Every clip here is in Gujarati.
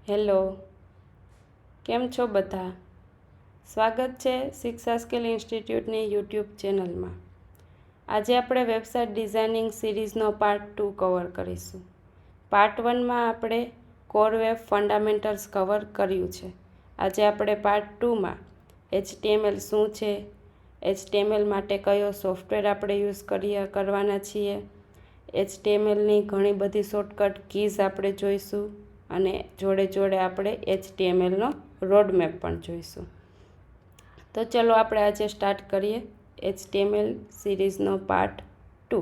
હેલો, કેમ છો બધા? સ્વાગત છે શિક્ષા સ્કિલ ઇન્સ્ટિટ્યૂટની યુટ્યુબ ચેનલમાં. આજે આપણે વેબસાઇટ ડિઝાઇનિંગ સિરીઝનો પાર્ટ 2 કવર કરીશું. પાર્ટ 1માં આપણે કોર વેબ ફંડામેન્ટલ્સ કવર કર્યું છે. આજે આપણે પાર્ટ 2માં HTML શું છે, HTML માટે કયો સોફ્ટવેર આપણે યુઝ કરવાના છીએ, HTMLની ઘણી બધી શોર્ટકટ કીઝ આપણે જોઈશું અને જોડે જોડે આપણે HTMLનો રોડમેપ પણ જોઈશું. તો ચલો આપણે આજે સ્ટાર્ટ કરીએ HTML સિરીઝનો પાર્ટ 2.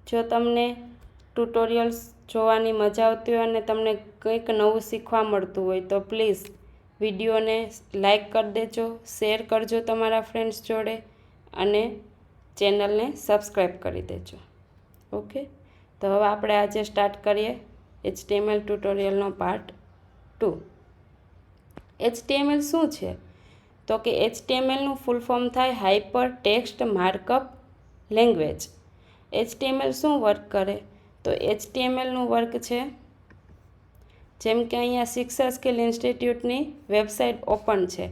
જો તમને ટ્યુટોરિયલ્સ જોવાની મજા આવતી હોય અને તમને કંઈક નવું શીખવા મળતું હોય તો પ્લીઝ વિડીયોને લાઈક કરી દેજો, શેર કરજો તમારા ફ્રેન્ડ્સ જોડે અને ચેનલને સબસ્ક્રાઈબ કરી દેજો. ઓકે, તો હવે આપણે આજે સ્ટાર્ટ કરીએ HTML ટ્યુટોરિયલનો પાર્ટ 2. HTML શું છે? તો કે HTMLનું ફૂલ ફોર્મ થાય hyper text markup language. HTML શું વર્ક કરે? તો HTMLનું વર્ક છે, જેમ કે અહીંયા શિક્ષા સ્કિલ ઇન્સ્ટિટ્યૂટની વેબસાઇટ ઓપન છે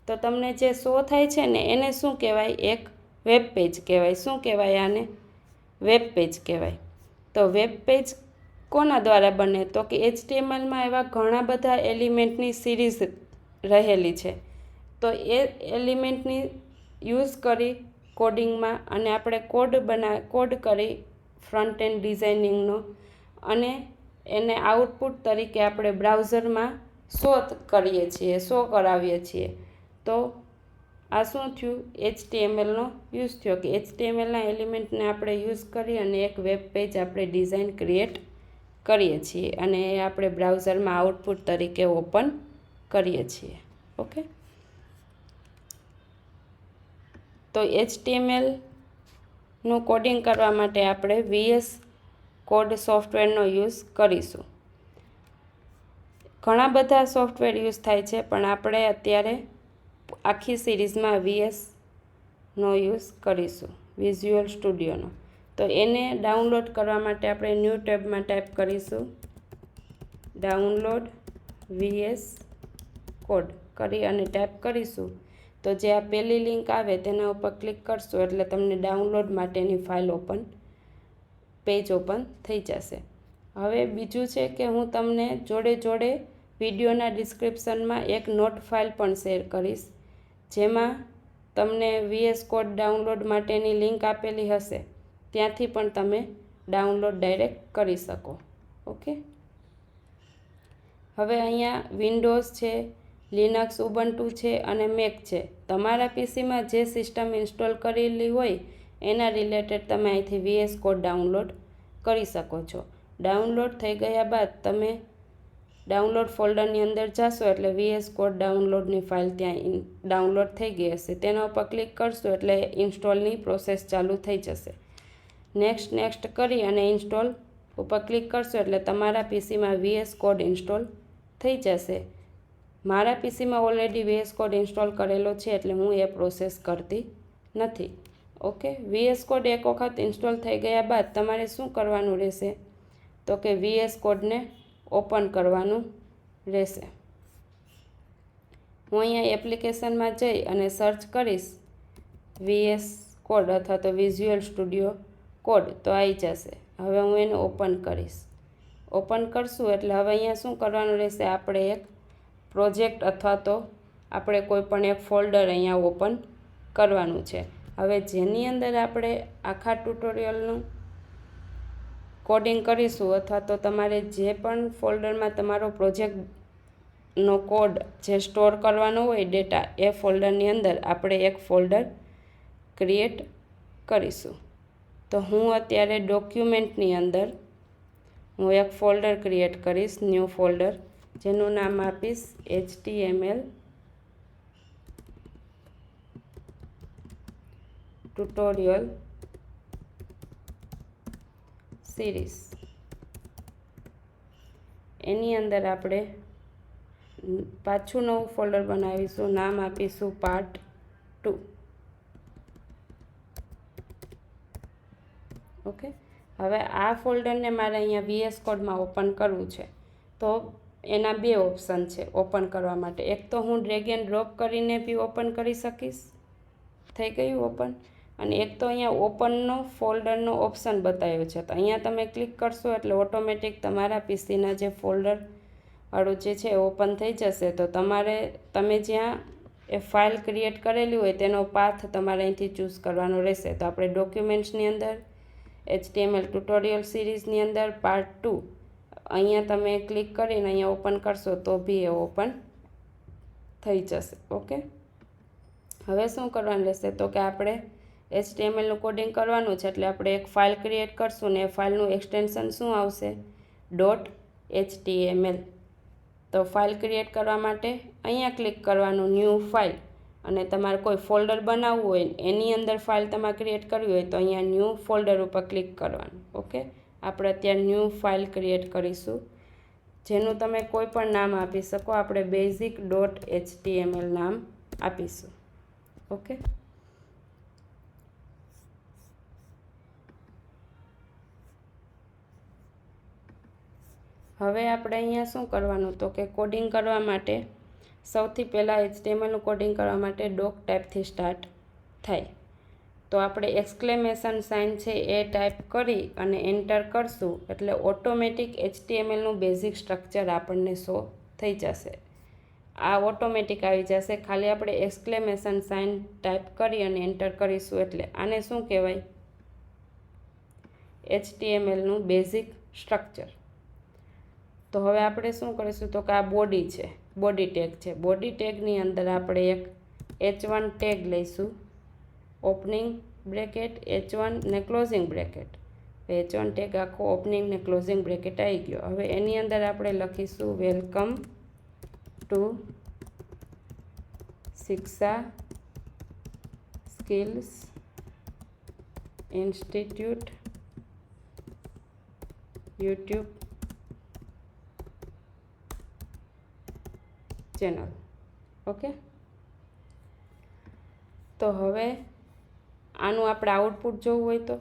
તો તમને જે શો થાય છે ને એને શું કહેવાય? એક વેબ પેજ કહેવાય. શું કહેવાય આને? વેબ પેજ કહેવાય. તો વેબ પેજ કોના દ્વારા બને? તો કે HTMLમાં એવા ઘણા બધા એલિમેન્ટની સિરીઝ રહેલી છે. તો એ એલિમેન્ટની યુઝ કરી કોડિંગમાં અને આપણે કોડ કરી ફ્રન્ટ એન્ડ ડિઝાઇનિંગનો અને એને આઉટપુટ તરીકે આપણે બ્રાઉઝરમાં શો કરાવીએ છીએ. તો આ શું થયું? HTMLનો યુઝ થયો કે HTMLના એલિમેન્ટને આપણે યુઝ કરી અને એક વેબ પેજ આપણે ડિઝાઇન ક્રિએટ કરીએ છીએ અને એ આપણે બ્રાઉઝરમાં આઉટપુટ તરીકે ઓપન કરીએ છીએ. ઓકે, તો HTMLનું કોડિંગ કરવા માટે આપણે VS કોડ સોફ્ટવેરનો યુઝ કરીશું. ઘણા બધા સોફ્ટવેર યુઝ થાય છે પણ આપણે અત્યારે આખી સિરીઝમાં VSનો યુઝ કરીશું, વિઝ્યુઅલ સ્ટુડિયોનો. તો એને ડાઉનલોડ કરવા માટે આપણે ન્યૂ ટેબમાં ટાઈપ કરીશું ડાઉનલોડ VS કોડ કરી અને ટાઈપ કરીશું. તો જે આ પહેલી લિંક આવે તેના ઉપર ક્લિક કરશો એટલે તમને ડાઉનલોડ માટેની ફાઇલ પેજ ઓપન થઈ જશે. હવે બીજું છે કે હું તમને જોડે જોડે વિડીયોના ડિસ્ક્રિપ્શનમાં એક નોટ ફાઇલ પણ શેર કરીશ, જેમાં તમને VS કોડ ડાઉનલોડ માટેની લિંક આપેલી હશે, ત્યાંથી પણ તમે ડાઉનલોડ ડાયરેક્ટ કરી શકો. ઓકે, હવે અહીંયા વિન્ડોઝ છે, લિનક્સ ઉબુન્ટુ છે અને મેક છે. તમારા પીસીમાં જે સિસ્ટમ ઇન્સ્ટોલ કરેલી હોય એના રિલેટેડ તમે અહીંથી VS કોડ ડાઉનલોડ કરી શકો છો. ડાઉનલોડ થઈ ગયા બાદ તમે ડાઉનલોડ ફોલ્ડરની અંદર જશો એટલે VS કોડ ડાઉનલોડની ફાઇલ ત્યાં ડાઉનલોડ થઈ ગઈ હશે. તેના ઉપર ક્લિક કરશો એટલે ઇન્સ્ટોલની પ્રોસેસ ચાલુ થઈ જશે. નેક્સ્ટ કરી અને ઇન્સ્ટોલ ઉપર ક્લિક કરશો એટલે તમારા પીસીમાં VS કોડ ઇન્સ્ટોલ થઈ જશે. મારા પીસીમાં ઓલરેડી VS કોડ ઇન્સ્ટોલ કરેલો છે એટલે હું એ પ્રોસેસ કરતી નથી. ઓકે, VS કોડ એક વખત ઇન્સ્ટોલ થઈ ગયા બાદ તમારે શું કરવાનું રહેશે? તો કે VS કોડને ઓપન કરવાનું રહેશે. હું અહીંયા એપ્લિકેશનમાં જઈ અને સર્ચ કરીશ VS કોડ અથવા તો વિઝ્યુઅલ સ્ટુડિયો કોડ તો આવી જશે. હવે હું એને ઓપન કરીશ. ઓપન કરશું એટલે હવે અહીંયા શું કરવાનું રહેશે? આપણે એક પ્રોજેક્ટ અથવા તો આપણે કોઈ પણ એક ફોલ્ડર અહીંયા ઓપન કરવાનું છે. હવે જેની અંદર આપણે આખા ટ્યુટોરિયલનું કોડિંગ કરીશું અથવા તો તમારે જે પણ ફોલ્ડરમાં તમારો પ્રોજેક્ટનો કોડ જે સ્ટોર કરવાનો હોય ડેટા, એ ફોલ્ડરની અંદર આપણે એક ફોલ્ડર ક્રિએટ કરીશું. તો હું અત્યારે ડોક્યુમેન્ટની અંદર હું એક ફોલ્ડર ક્રિએટ કરીશ, ન્યૂ ફોલ્ડર, જેનું નામ આપીશ HTML ટ્યુટોરિયલ સિરીઝ. એની અંદર આપણે પાછું નવું ફોલ્ડર બનાવીશું, નામ આપીશું પાર્ટ 2. ઓકે, હવે આ ફોલ્ડરને મારે અહીંયા VS કોડમાં ઓપન કરવું છે, તો એના બે ઓપ્શન છે ઓપન કરવા માટે. એક તો હું ડ્રેગ એન્ડ ડ્રોપ કરીને બી ઓપન કરી શકીશ, થઈ ગયું ઓપન. અને એક તો અહીંયા ઓપનનો ફોલ્ડરનો ઓપ્શન બતાવ્યો છે, તો અહીંયા તમે ક્લિક કરશો એટલે ઓટોમેટિક તમારા પીસીના જે ફોલ્ડર વાળું જે છે ઓપન થઈ જશે. તો તમે જ્યાં એ ફાઇલ ક્રિએટ કરેલી હોય તેનો પાથ તમારે અહીંથી ચૂઝ કરવાનો રહેશે. તો આપણે ડોક્યુમેન્ટ્સની અંદર HTML ટ્યુટોરિયલ સિરીઝની અંદર પાર્ટ 2 અહીંયા તમે ક્લિક કરીને અહીંયા ઓપન કરશો તો બી એ ઓપન થઈ જશે. ઓકે, હવે શું કરવાનું રહેશે તો કે આપણે HTMLનું કોડિંગ કરવાનું છે, એટલે આપણે એક ફાઇલ ક્રિએટ કરશું ને એ ફાઇલનું એક્સટેન્શન શું આવશે, .html. તો ફાઇલ ક્રિએટ કરવા માટે અહીંયા ક્લિક કરવાનું, ન્યૂ ફાઇલ, અને તમારે કોઈ ફોલ્ડર બનાવવું હોય એની અંદર ફાઇલ તમારે ક્રિએટ કરવી હોય તો અહીંયા ન્યૂ ફોલ્ડર ઉપર ક્લિક કરવાનું. ઓકે, આપણે અત્યારે ન્યૂ ફાઇલ ક્રિએટ કરીશું, જેનું તમે કોઈ પણ નામ આપી શકો. આપણે basic.html નામ આપીશું. ઓકે, હવે આપણે અહીંયા શું કરવાનું તો કે કોડિંગ કરવા માટે સૌથી પહેલાં HTMLનું કોડિંગ કરવા માટે ડોક ટાઈપથી સ્ટાર્ટ થાય. તો આપણે એક્સક્લેમેશન સાઇન છે એ ટાઈપ કરી અને એન્ટર કરશું એટલે ઓટોમેટિક HTMLનું બેઝિક સ્ટ્રક્ચર આપણને શો થઈ જશે. આ ઓટોમેટિક આવી જશે, ખાલી આપણે એક્સક્લેમેશન સાઇન ટાઈપ કરી અને એન્ટર કરીશું એટલે. આને શું કહેવાય, HTMLનું બેઝિક સ્ટ્રક્ચર. તો હવે આપણે શું કરીશું તો કે આ બોડી છે, બોડી ટેગ છે. બોડી ટેગની અંદર આપણે એક H1 ટેગ લઈશું, ઓપનિંગ બ્રેકેટ H1 ને ક્લોઝિંગ બ્રેકેટ. H1 ટેગ આખો ઓપનિંગ ને ક્લોઝિંગ બ્રેકેટ આવી ગયો. હવે એની અંદર આપણે લખીશું વેલકમ ટુ શિક્ષા skills institute YouTube channel. Okay, તો હવે આનું આપણે આઉટપુટ જોવું હોય તો,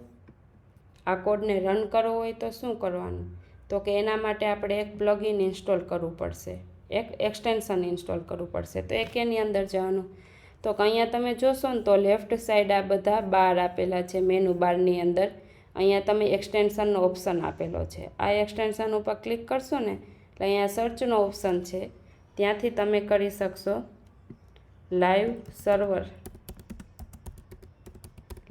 આ કોડને રન કરવો હોય તો શું કરવાનું તો કે એના માટે આપણે એક પ્લગઇન ઇન્સ્ટોલ કરવું પડશે, એક એક્સટેન્શન ઇન્સ્ટોલ કરવું પડશે. તો એક એની અંદર જવાનું તો કે અહીંયા તમે જોશો ને તો લેફ્ટ સાઈડ આ બધા બાર આપેલા છે મેનુ બારની અંદર. અહીંયા તમે એક્સટેન્શનનો ઓપ્શન આપેલો છે, આ એક્સટેન્શન ઉપર ક્લિક કરશો ને એટલે અહીંયા સર્ચનો ઓપ્શન છે, ત્યાંથી તમે કરી શકશો live server.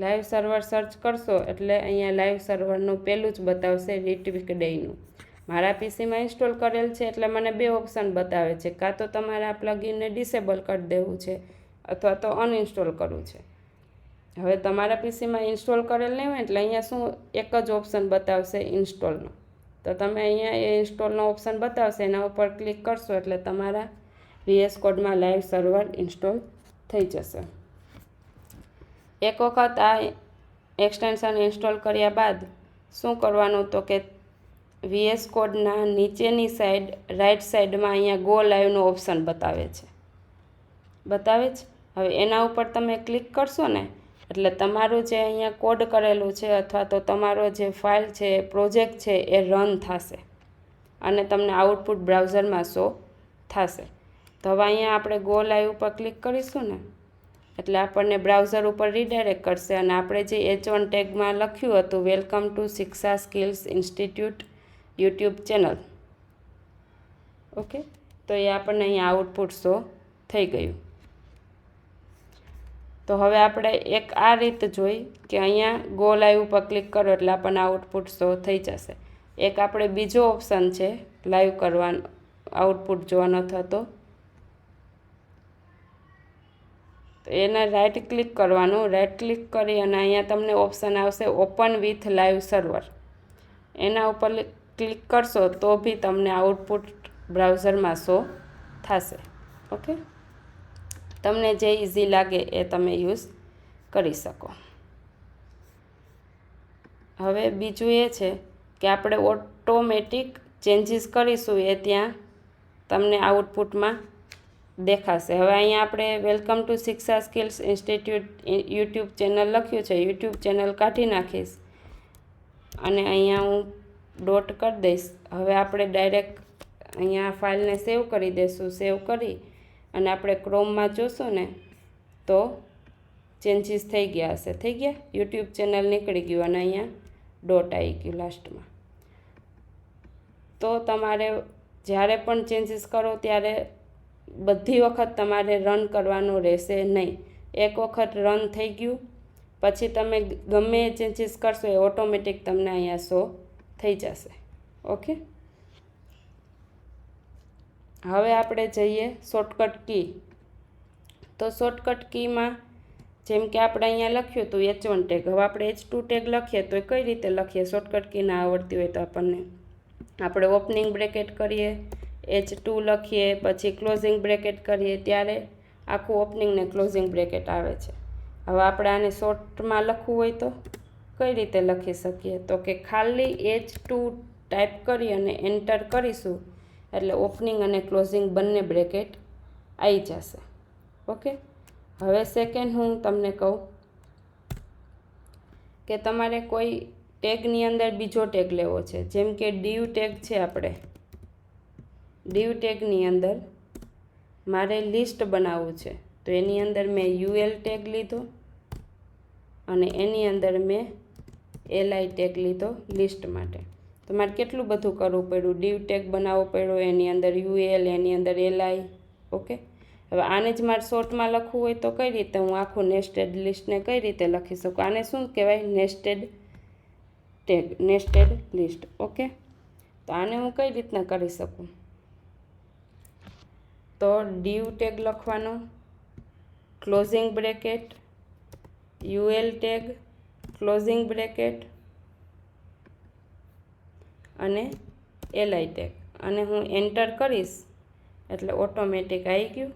Live server search કરશો એટલે અહીંયા લાઈવ સર્વરનું પહેલું જ બતાવશે રીટ્વીક ડેયનું. મારા પીસીમાં ઇન્સ્ટોલ કરેલ છે એટલે મને બે ઓપ્શન બતાવે છે, કાં તો તમારે આ પ્લગઇનને ડિસેબલ કરી દેવું છે અથવા તો અનઇન્સ્ટોલ કરવું છે. હવે તમારા પીસીમાં ઇન્સ્ટોલ કરેલ નહીં હોય એટલે અહીંયા શું એક જ ઓપ્શન બતાવશે ઇન્સ્ટોલનો. તો તમે અહીંયા એ ઇન્સ્ટોલનો ઓપ્શન બતાવશે, એના ઉપર ક્લિક કરશો એટલે તમારા VS કોડમાં લાઈવ સર્વર ઇન્સ્ટોલ થઈ જશે. એક વખત આ એક્સટેન્શન ઇન્સ્ટોલ કર્યા બાદ શું કરવાનું તો કે VS કોડના નીચેની સાઈડ રાઈટ સાઈડમાં અહીંયા ગો લાઈવનો ઓપ્શન બતાવે છે. હવે એના ઉપર તમે ક્લિક કરશો ને એટલે તમારું જે અહીંયા કોડ કરેલું છે અથવા તો તમારો જે ફાઇલ છે, પ્રોજેક્ટ છે એ રન થશે અને તમને આઉટપુટ બ્રાઉઝરમાં શો થશે. તો હવે અહીંયા આપણે ગો લાઈવ ઉપર ક્લિક કરીશું ને એટલે આપણને બ્રાઉઝર ઉપર રીડાયરેક્ટ કરશે અને આપણે જે H1 ટેગમાં લખ્યું હતું વેલકમ ટુ શિક્ષા skills institute YouTube channel. Okay, તો એ આપણને અહીંયા આઉટપુટ શો થઈ ગયું. તો હવે આપણે એક આ રીત જોઈ કે અહીંયા ગો લાઈવ ઉપર ક્લિક કરો એટલે આપણને આઉટપુટ શો થઈ જશે. એક આપણે બીજો ઓપ્શન છે લાઈવ કરવાનો, આઉટપુટ જોવાનો થતો, તો એને રાઈટ ક્લિક કરવાનું. રાઈટ ક્લિક કરી અને અહીંયા તમને ઓપ્શન આવશે ઓપન વિથ લાઈવ સર્વર. એના ઉપર ક્લિક કરશો તો બી તમને આઉટપુટ બ્રાઉઝરમાં શો થશે. ઓકે, તમને જે ઇઝી લાગે એ તમે યુઝ કરી શકો. હવે બીજું એ છે કે આપણે ઓટોમેટિક ચેન્જીસ કરીશું એ ત્યાં તમને આઉટપુટમાં દેખાશે. હવે અહીંયા આપણે વેલકમ ટુ શિક્ષા સ્કિલ્સ ઇન્સ્ટિટ્યૂટ યુટ્યુબ ચેનલ લખ્યું છે, યુટ્યુબ ચેનલ કાઢી નાખીશ અને અહીંયા હું ડોટ કરી દઈશ. હવે આપણે ડાયરેક્ટ અહીંયા ફાઇલને સેવ કરી દઈશું. સેવ કરી અને આપણે ક્રોમમાં જોશું ને તો ચેન્જીસ થઈ ગયા હશે. થઈ ગયા, યુટ્યુબ ચેનલ નીકળી ગયું અને અહીંયા ડોટ આવી ગયું લાસ્ટમાં. તો તમારે જ્યારે પણ ચેન્જીસ કરો ત્યારે બધી વખત તમારે રન કરવાનો રહેશે નહીં. એક વખત રન થઈ ગયું પછી તમે ગમે એ ચેન્જીસ કરશો એ ઓટોમેટિક તમને અહીંયા શો થઈ જશે. ઓકે, હવે આપણે જઈએ શોર્ટકટ કી. તો શોર્ટકટ કીમાં જેમ કે આપણે અહીંયા લખ્યું હતું H1 ટેગ, હવે આપણે H2 ટેગ લખીએ તો કઈ રીતે લખીએ? શોર્ટકટ કી ના આવડતી હોય તો આપણે ઓપનિંગ બ્રેકેટ કરીએ, H2 લખીએ, પછી ક્લોઝિંગ બ્રેકેટ કરીએ ત્યારે આખું ઓપનિંગ ને ક્લોઝિંગ બ્રેકેટ આવે છે. હવે આપણે આને શોર્ટમાં લખવું હોય તો કઈ રીતે લખી શકીએ? તો કે ખાલી H2 ટાઈપ કરી અને એન્ટર કરીશું એટલે ઓપનિંગ અને ક્લોઝિંગ બંને બ્રેકેટ આવી જશે. ઓકે, હવે સેકન્ડ હું તમને કહું કે તમારે કોઈ ટેગની અંદર બીજો ટેગ લેવો છે. જેમ કે ડીવ ટેગ છે, આપણે ડીવ ટેગની અંદર મારે લિસ્ટ બનાવવું છે તો એની અંદર મેં UL ટેગ લીધો અને એની અંદર મેં LI ટેગ લીધો લિસ્ટ માટે. તો મારે કેટલું બધું કરવું પડ્યું, ડીવ ટેગ બનાવવો પડ્યો, એની અંદર UL, એની અંદર LI. ઓકે, હવે આને જ મારે શોર્ટમાં લખવું હોય તો કઈ રીતે હું આખું નેસ્ટેડ લિસ્ટને કઈ રીતે લખી શકું? આને શું કહેવાય? Nested tag, nested list. Okay, તો આને હું કઈ રીતના કરી શકું? તો ડીવ ટેગ લખવાનો, closing bracket, UL tag, closing bracket અને LI ટેગ, અને હું એન્ટર કરીશ એટલે ઓટોમેટિક આવી ગયું.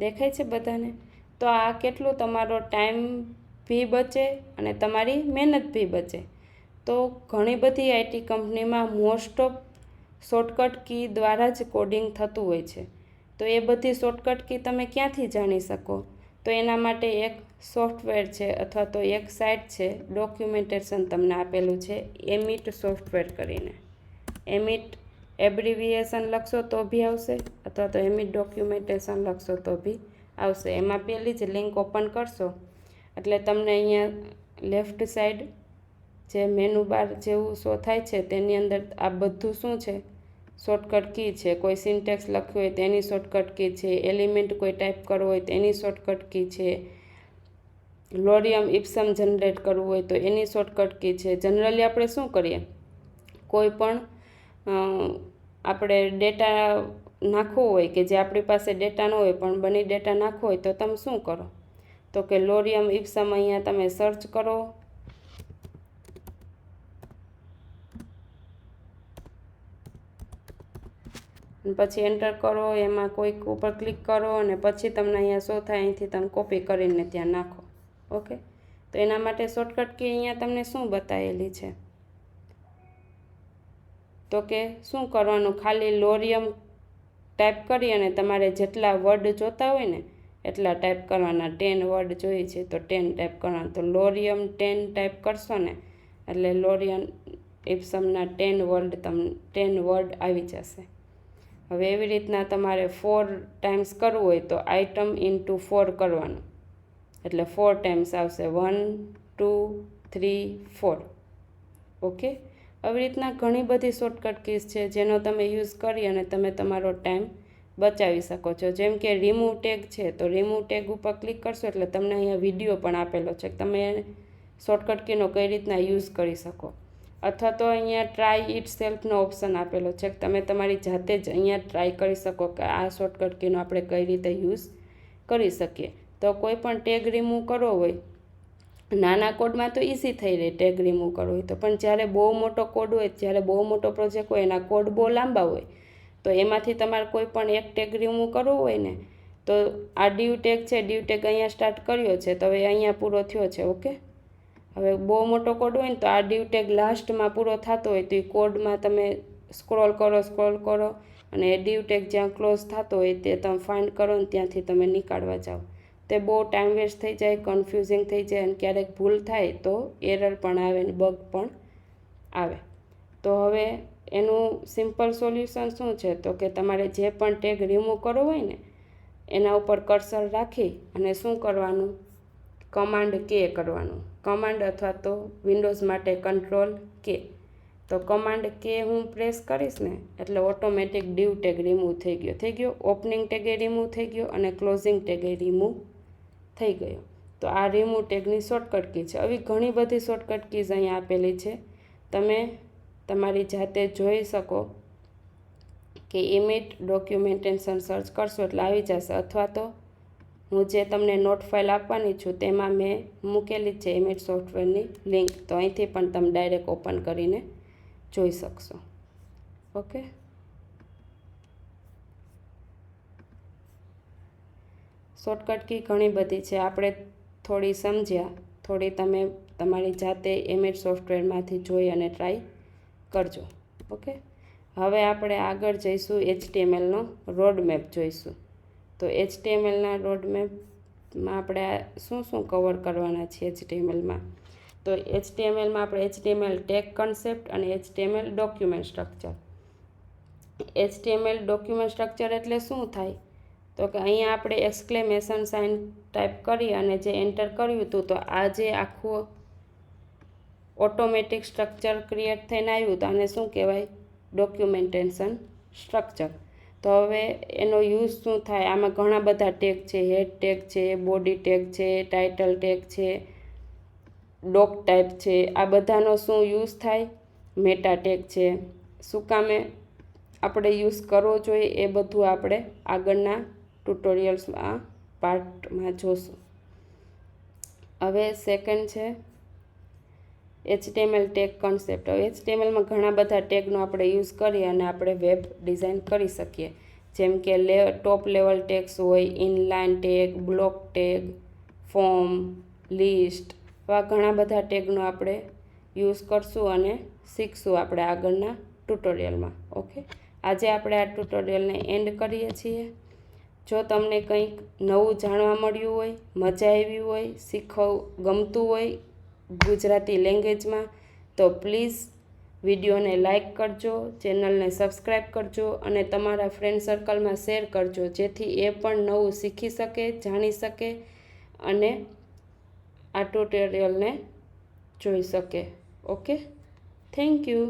દેખાય છે બધાને? તો આ કેટલું તમારો ટાઈમ ભી બચે અને તમારી મહેનત ભી બચે. તો ઘણી બધી IT કંપનીમાં મોસ્ટ ઓફ શોર્ટકટ કી દ્વારા જ કોડિંગ થતું હોય છે. તો એ બધી શોર્ટકટ કી તમે ક્યાંથી જાણી શકો? તો એના માટે એક સોફ્ટવેર છે અથવા તો એક સાઇટ છે, ડોક્યુમેન્ટેશન તમને આપેલું છે એમિટ સોફ્ટવેર કરીને. એમિટ એબ્રિવિએશન લખશો તો બી આવશે અથવા તો એમિટ ડોક્યુમેન્ટેશન લખશો તો બી આવશે. એમાં પહેલી જ લિંક ઓપન કરશો એટલે તમને અહીંયા લેફ્ટ સાઈડ જે મેનુ બાર જેવું શો થાય છે તેની અંદર આ બધું શું છે? શોર્ટકટ કી છે. કોઈ સિન્ટેક્સ લખ્યું હોય તેની શોર્ટકટ કી છે, એલિમેન્ટ કોઈ ટાઈપ કરવો હોય તેની શોર્ટકટ કી છે, લોરિયમ ઇપ્સમ જનરેટ કરવું હોય તો એની શોર્ટકટ કી છે. જનરલી આપણે શું કરીએ? કોઈ પણ આપણે ડેટા નાખવો હોય કે જે આપણી પાસે ડેટા ન હોય પણ બની ડેટા નાખવો હોય તો તમે શું કરો? તો કે લોરિયમ ઇપ્સમ અહીંયા તમે સર્ચ કરો, પછી એન્ટર કરો, એમાં કોઈક ઉપર ક્લિક કરો અને પછી તમને અહીંયા શો થાય, અહીંથી તમે કોપી કરીને ત્યાં નાખો. ઓકે, તો એના માટે શોર્ટકટ કી અહીંયા તમને શું બતાવેલી છે? તો કે શું કરવાનું? ખાલી લોરિયમ ટાઈપ કરી અને તમારે જેટલા વર્ડ જોતા હોય ને એટલા ટાઈપ કરવાના. 10 વર્ડ જોઈએ છે તો 10 ટાઈપ કરવાના. તો લોરિયમ 10 ટાઈપ કરશો ને એટલે લોરિયમ ઇપ્સમના 10 વર્ડ આવી જશે. હવે એવી રીતના તમારે 4 ટાઈમ્સ કરવું હોય તો આઇટમ ઇન્ટુ 4 કરવાનું એટલે 4 ટાઈમ્સ આવશે. 1 2 3 4. ઓકે, આવી રીતના ઘણી બધી શોર્ટકટ કીઝ છે જેનો તમે યુઝ કરી અને તમે તમારો ટાઈમ બચાવી શકો છો. જેમ કે રિમૂવ ટેગ છે તો રિમૂવ ટેગ ઉપર ક્લિક કરશો એટલે તમને અહીંયા વિડીયો પણ આપેલો છે કે તમે શોર્ટકટ કીનો કઈ રીતના યુઝ કરી શકો. અથવા તો અહીંયા ટ્રાય ઇટ સેલ્ફનો ઓપ્શન આપેલો છે કે તમે તમારી જાતે જ અહીંયા ટ્રાય કરી શકો કે આ શોર્ટકટ કીનો આપણે કઈ રીતે યુઝ કરી શકીએ. તો કોઈ પણ ટેગ રિમૂવ કરવો હોય, નાના કોડમાં તો ઇઝી થઈ રહે ટેગ રિમૂવ કરવો હોય તો, પણ જ્યારે બહુ મોટો કોડ હોય, જ્યારે બહુ મોટો પ્રોજેક્ટ હોય, એના કોડ બહુ લાંબા હોય તો એમાંથી તમારે કોઈ પણ એક ટેગ રિમૂવ કરવો હોય ને તો આ ડીવ ટેગ છે, ડીવ ટેગ અહીંયા સ્ટાર્ટ કર્યો છે તો હવે અહીંયા પૂરો થયો છે. ઓકે, હવે બહુ મોટો કોડ હોય ને તો આ ડીવ ટેગ લાસ્ટમાં પૂરો થતો હોય તો એ કોડમાં તમે સ્ક્રોલ કરો અને ડીવ ટેગ જ્યાં ક્લોઝ થતો હોય તે તમે ફાઇન્ડ કરો ને ત્યાંથી તમે નીકાળવા જાઓ. તે બહુ ટાઈમ વેસ્ટ થઈ જાય, કન્ફ્યુઝિંગ થઈ જાય અને ક્યારેક ભૂલ થાય તો એરર પણ આવે ને બગ પણ આવે. તો હવે એનું સિમ્પલ સોલ્યુશન શું છે તો કે તમારે જે પણ ટેગ રિમૂવ કરવો હોય ને એના ઉપર કર્સર રાખી અને શું કરવાનું, કમાન્ડ કે કરવાનું. કમાન્ડ અથવા તો વિન્ડોઝ માટે કંટ્રોલ કે. તો કમાન્ડ કે હું પ્રેસ કરીશ ને એટલે ઓટોમેટિક ડીવ ટેગ રિમૂવ થઈ ગયો. ઓપનિંગ ટેગે રિમૂવ થઈ ગયો અને ક્લોઝિંગ ટેગે રિમૂવ થઈ ગયો. તો આ રિમૂવ ટેગની શોર્ટકટ કી છે. આવી ઘણી બધી શોર્ટકટ કીઝ અહીંયા આપેલી છે, તમે તમારી જાતે જોઈ શકો કે ઇમેજ ડોક્યુમેન્ટેશન સર્ચ કરશો એટલે આવી જશે, અથવા તો હું જે તમને નોટ ફાઇલ આપવાની છું તેમાં મેં મૂકેલી છે ઇમેજ સોફ્ટવેરની લિંક, તો અહીંથી પણ તમે ડાયરેક્ટ ઓપન કરીને જોઈ શકશો. ઓકે, શોર્ટકટ કી ઘણી બધી છે, આપણે થોડી સમજ્યા, થોડી તમે તમારી જાતે ઇમેજ સોફ્ટવેરમાંથી જોઈ અને ટ્રાય કરજો. ઓકે, હવે આપણે આગળ જઈશું HTMLનો રોડમેપ જોઈશું. તો HTMLના રોડમેપમાં આપણે શું કવર કરવાના છીએ HTMLમાં. તો HTMLમાં આપણે HTML ટેગ કન્સેપ્ટ અને HTML document structure. HTML document structure એટલે શું થાય તો કે અહીંયા આપણે એક્સક્લેમેશન સાઇન ટાઈપ કરી અને જે એન્ટર કર્યું હતું તો આ જે આખું ઓટોમેટિક સ્ટ્રક્ચર ક્રિએટ થઈને આવ્યું તો આને શું કહેવાય, ડોક્યુમેન્ટેશન સ્ટ્રક્ચર. તો હવે એનો યુઝ શું થાય, આમાં ઘણા બધા ટેગ છે, હેડ ટેગ છે, બોડી ટેગ છે, ટાઇટલ ટેગ છે, ડોક ટાઈપ છે, આ બધાનો શું યુઝ થાય, મેટા ટેગ છે. શું કામે આપણે યુઝ કરવો જોઈએ એ બધું આપણે આગળના ટ્યુટોરિયલ્સમાં પાર્ટમાં જોશું. હવે સેકન્ડ છે HTML ટેગ કન્સેપ્ટ. હવે HTMLમાં ઘણા બધા ટેગનો આપણે યુઝ કરી અને આપણે વેબ ડિઝાઇન કરી શકીએ. જેમ કે ટોપ લેવલ ટેગ્સ હોય, inline tag, block tag, form, list, એવા ઘણા બધા ટેગનો આપણે યુઝ કરશું અને શીખશું આપણે આગળના ટ્યુટોરિયલમાં. ઓકે, આજે આપણે આ ટ્યુટોરિયલને એન્ડ કરીએ છીએ. જો તમને કંઈક નવું જાણવા મળ્યું હોય, મજા આવી હોય, ગમતું હોય ગુજરાતી લેંગ્વેજમાં તો પ્લીઝ વિડીયોને લાઈક કરજો, ચેનલને સબસ્ક્રાઈબ કરજો અને તમારા ફ્રેન્ડ સર્કલમાં શેર કરજો, જેથી એ પણ નવું શીખી શકે, જાણી શકે અને આ ટ્યુટોરિયલને જોઈ શકે. Okay, thank you.